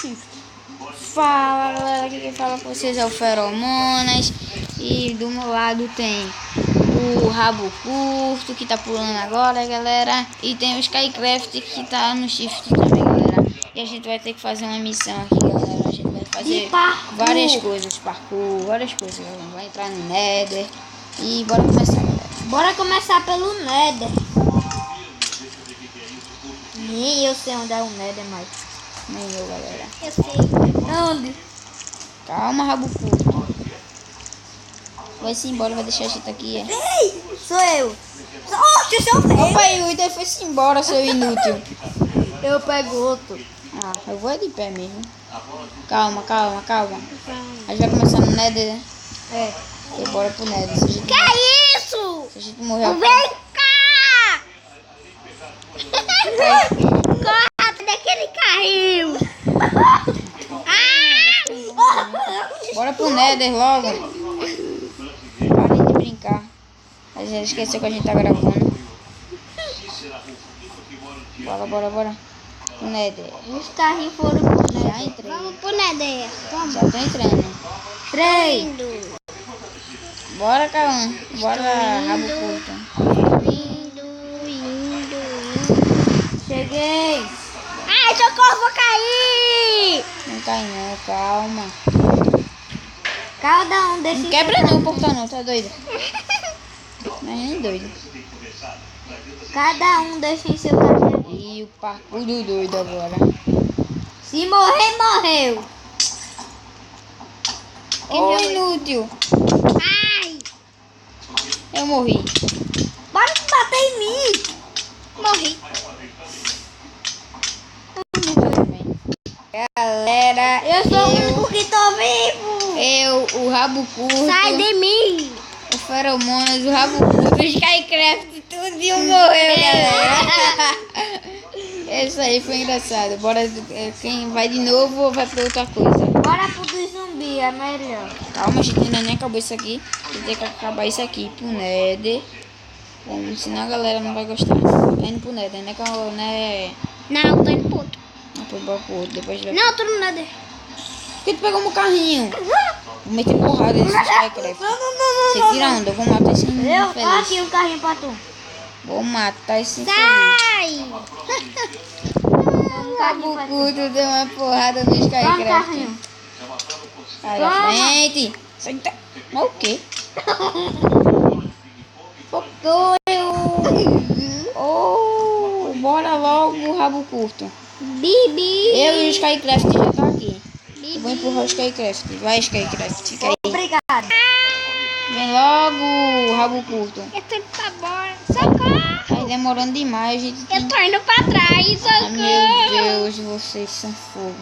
shift. Fala galera, aqui quem fala com vocês é o Feromonas. E do meu lado tem o Rabo Curto, que tá pulando agora, galera. E tem o Skycraft, que tá no shift também, galera. E a gente vai ter que fazer uma missão aqui, galera. A gente vai fazer várias coisas, parkour, várias coisas, galera. Vai entrar no Nether. E bora começar, galera. Bora começar pelo Nether. Nem eu sei onde é o Nether, mas... Nem eu, galera. Eu sei. Onde? Calma, Rabo Curto. Vai-se embora, vai deixar a gente aqui, é? Ei, sou eu. Oxe, sou eu. Opa, Yuri, foi-se embora, seu inútil. Eu pego outro. Ah, eu vou de pé mesmo. Calma, calma, calma. A gente vai começar no Nether, né? É. E bora pro Nether. Se a gente, Que é isso? se a gente morrer... Vem cá! Corra daquele carrinho. Bora pro Nether logo. Parem de brincar. A gente esqueceu que a gente tá gravando. Bora, bora, bora. Pro Nether. Os carrinhos foram pro Já Nether. entrei. Vamos pro Nether. Vamos. Já tô entrando. 3. Bora, Cauã. Bora, Rabo Curto. Indo. Cheguei. Ai, socorro, vou cair. Não cai não, calma. Cada um desses... Não quebra não o portão não, tá doido? Não é nem doido. Cada um deixa em seu carrinho. E o parkour do doido agora. Se morrer, morreu. Ô, inútil. Ai. Eu morri. Bora bater em mim. Morri. Galera, Eu sou o único que tô vivo. o Rabo Curto, Sai de mim. o Feromonas, o Rabo Curto, o Skycraft, tudo morreu, galera. Isso aí foi engraçado. Bora, quem vai de novo vai pra outra coisa. Bora pro dos zumbi, é melhor. Calma, a gente ainda nem acabou isso aqui. A gente tem que acabar isso aqui pro Nether. Bom, senão a galera não vai gostar. Tá indo pro Nether, né? Não, tô indo pro outro. Depois vai pro outro, depois vai... Não, tô no Nether. Por que tu pegou meu carrinho? Vou meter porrada nesse Skycraft. Você tira onda, eu vou matar esse Eu infeliz. aqui um carrinho pra tu. Vou matar esse infeliz. Sai. O Rabo Curto deu uma porrada no Skycraft. carrinho. Sai da frente. Sai da... Mas o quê? Oh, bora logo, Rabo Curto. Bibi. Eu e o Skycraft já tá aqui. Eu Bibi. vou empurrar o Skycraft. Vai, Skycraft, fica aí. Obrigado. Vem logo, Rabo Curto. Eu tô indo pra fora. Socorro. Tá demorando demais, gente. Eu tô indo pra trás. Ah, meu Socorro. Deus, vocês são fogo.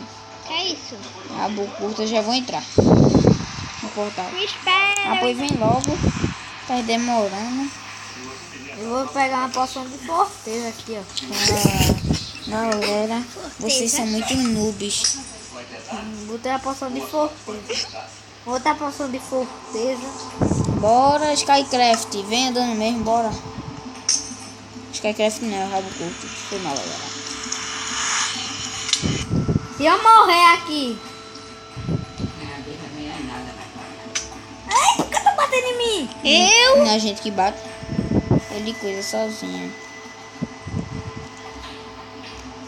Que é isso? Rabo Curto, eu já vou entrar no portal. Me espera. Ah, pois vem logo. Tá demorando. Eu vou pegar uma poção de forteza aqui, ó. Galera, vocês são muito noobs. Botei a poção de forteza. Outra poção de forteza. Bora, Skycraft. Vem andando mesmo, bora. Skycraft não, é o Rabo Curto. Foi mal, galera. Se eu morrer aqui. Ai, por que tá batendo em mim? Não é a gente que bate. Ele coisa sozinho.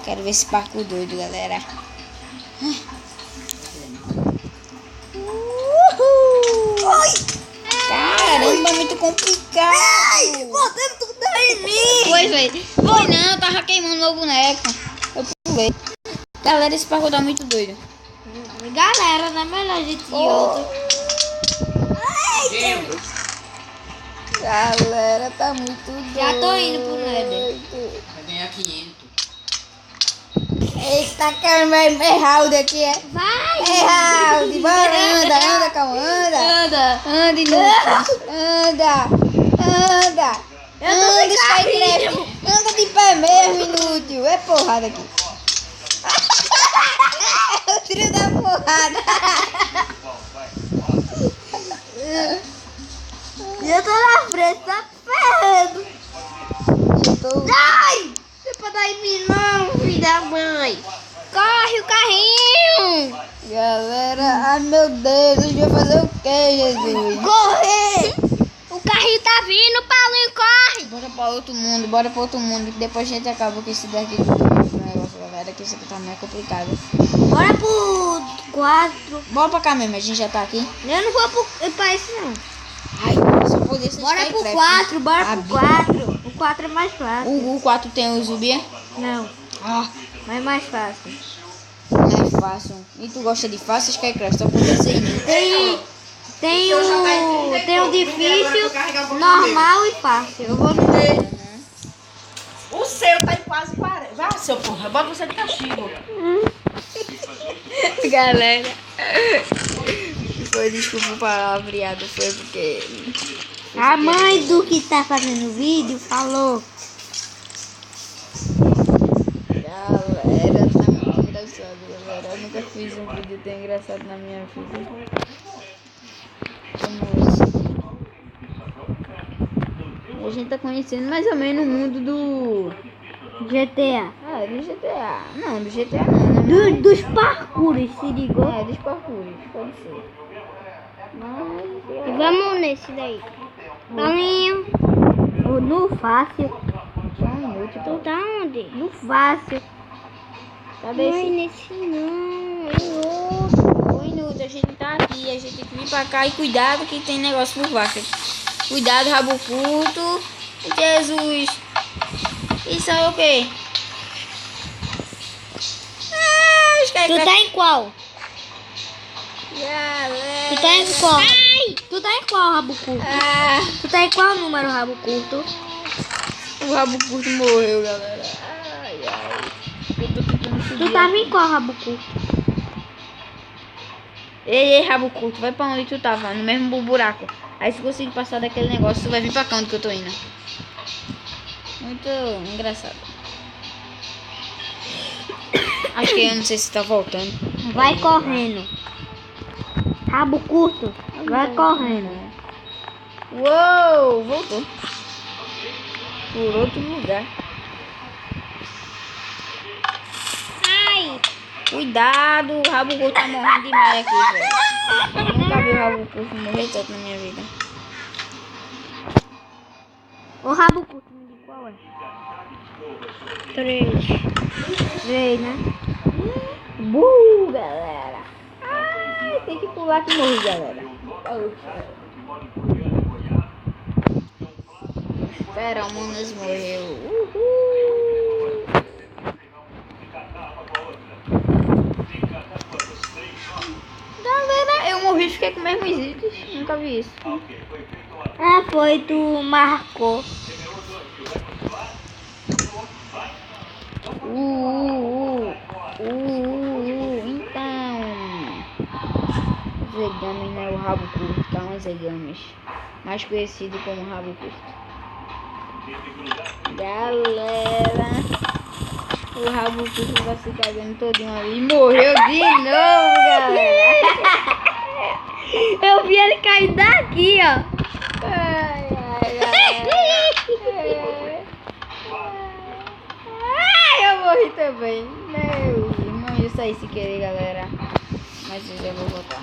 Quero ver esse parkour doido, galera. Ai, Caramba, é muito complicado. botando tudo em mim. Foi não, eu tava queimando meu boneco. Eu pulei. Galera, esse parkour tá muito doido. Galera, não é melhor a gente ir outro. Galera, tá muito doido. Já tô indo pro Nether. Vai ganhar 500. Eita, caramba, é Raul aqui, é? Vai. É Raul, bora, anda, calma, anda. Anda, inútil. Anda. Anda, Skycraft. Anda de pé mesmo, inútil. É porrada aqui. É o trio da porrada. Eu tô na frente, tá ferrando. Ai! Não é pra dar em mim não, filho da mãe. Corre o carrinho! Galera, ai meu Deus, a gente vai fazer o que, Jesus? Correr! O carrinho tá vindo, Paulinho, corre! Bora pra outro mundo, que depois a gente acaba com esse daqui do negócio, galera, que isso aqui tá meio complicado. Bora pro 4. Bora pra cá mesmo, a gente já tá aqui. Eu não vou pra esse não. Ai, só poder ser Bora pro Skycraft. 4, bora pro 4. O 4 é mais fácil. O 4 tem o zumbi? Não, Ah, mas é mais fácil. não é fácil. E tu gosta de fácil, Skycraft? Só poder ser inútil. Tem o difícil, normal e fácil. Eu vou dizer. O seu tá em quase 40. Vai, seu porra. Bota você de castigo. Galera, foi desculpa o palavreado, foi porque... A mãe do que tá fazendo o vídeo falou. Galera, tá muito engraçado, galera. Eu nunca fiz um vídeo tão engraçado na minha vida. Como esse. A gente tá conhecendo mais ou menos o mundo do... GTA. Ah, do GTA. Não, do GTA não, né? Dos parkours, se ligou? É, dos parkours, pode ser. Mas... Vamos nesse daí. Paulinho. No fácil. Só um minuto, Tu tá onde? No fácil. Cadê Não é esse... nesse não. É outro. Um minuto, a gente tá aqui, a gente tem que vir pra cá e cuidado que tem negócio por baixo. Cuidado, rabo curto. Jesus. Isso é o quê? Ah, os Tu tá em qual? Galera. Tu tá em qual? Tu tá em qual, rabo curto? Ah, Tu tá em qual número, rabo curto? o rabo curto morreu, galera. Ai, ai. Eu tô tentando subir. Tu tava em qual, rabo curto? Ei, rabo curto, vai pra onde tu tava? No mesmo buraco. Aí se conseguir passar daquele negócio, tu vai vir pra cá onde que eu tô indo. Muito engraçado. Acho que eu não sei se tá voltando. Vai correndo. Rabo curto, vai correndo. Uou, voltou. Por outro lugar. Ai! Cuidado, o rabo curto tá morrendo demais aqui, velho. Eu nunca vi o rabo curto morrer tanto na minha vida. O rabo curto, me diga qual é? 3. 3, né? Galera. Ai, tem que pular que morre, galera. Feromonas morreu. Uhul. Galera, eu morri e fiquei com o mesmo itens. Nunca vi isso. Ah, foi, tu marcou. Então, Zegami não é o rabo curto, tá? Um Zegamis, mais conhecido como rabo curto. Galera, o rabo curto vai se cagando todinho ali. Morreu de novo, galera. Eu vi ele cair daqui, ó. Ai, ai, galera. Ai, eu morri também. Meu irmão, eu saí sem querer, galera. Mas eu já vou voltar.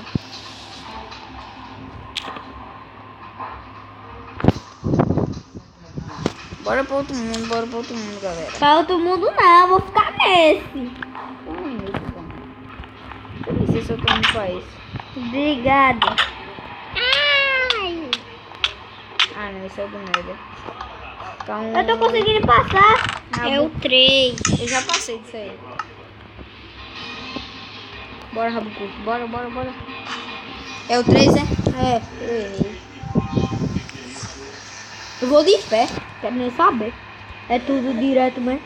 Bora pra outro mundo, galera. Pra outro mundo não, eu vou ficar nesse. Só um minuto, então. Eu nem sei se eu tô indo pra isso. Obrigada. Ai! Ah, não, esse é o do merda. Então, Eu tô conseguindo passar. É o 3. eu já passei disso aí. Bora, rabo curto. Bora. É o 3, né? É. Eu errei. Eu vou de pé. Quero nem saber. É tudo direto mesmo.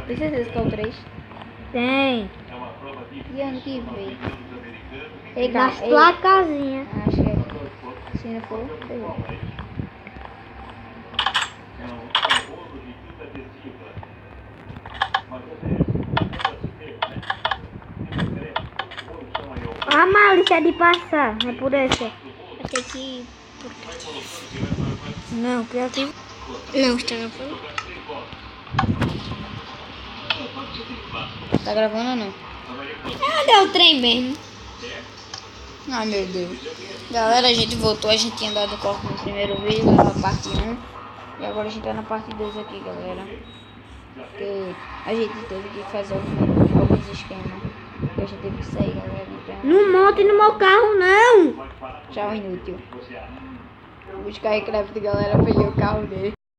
Tem certeza que é o 3? Tem. E onde que veio? Ei, Nas ei. placazinhas. Acho que é aqui. Se não for, pegou. A malícia de passar. É por essa. Eu tenho que ir por Não, criativo. Não, está na frente. Tá gravando ou não? Cadê o trem mesmo? Ai meu Deus. Galera, a gente voltou, a gente tinha dado corte no primeiro vídeo, na parte 1. E agora a gente tá na parte 2 aqui, galera. Porque a gente teve que fazer alguns esquemas. Porque a gente teve que sair, galera. Então, Não monte no meu carro, não. tchau, inútil. O Skycraft, galera, peguei o carro dele.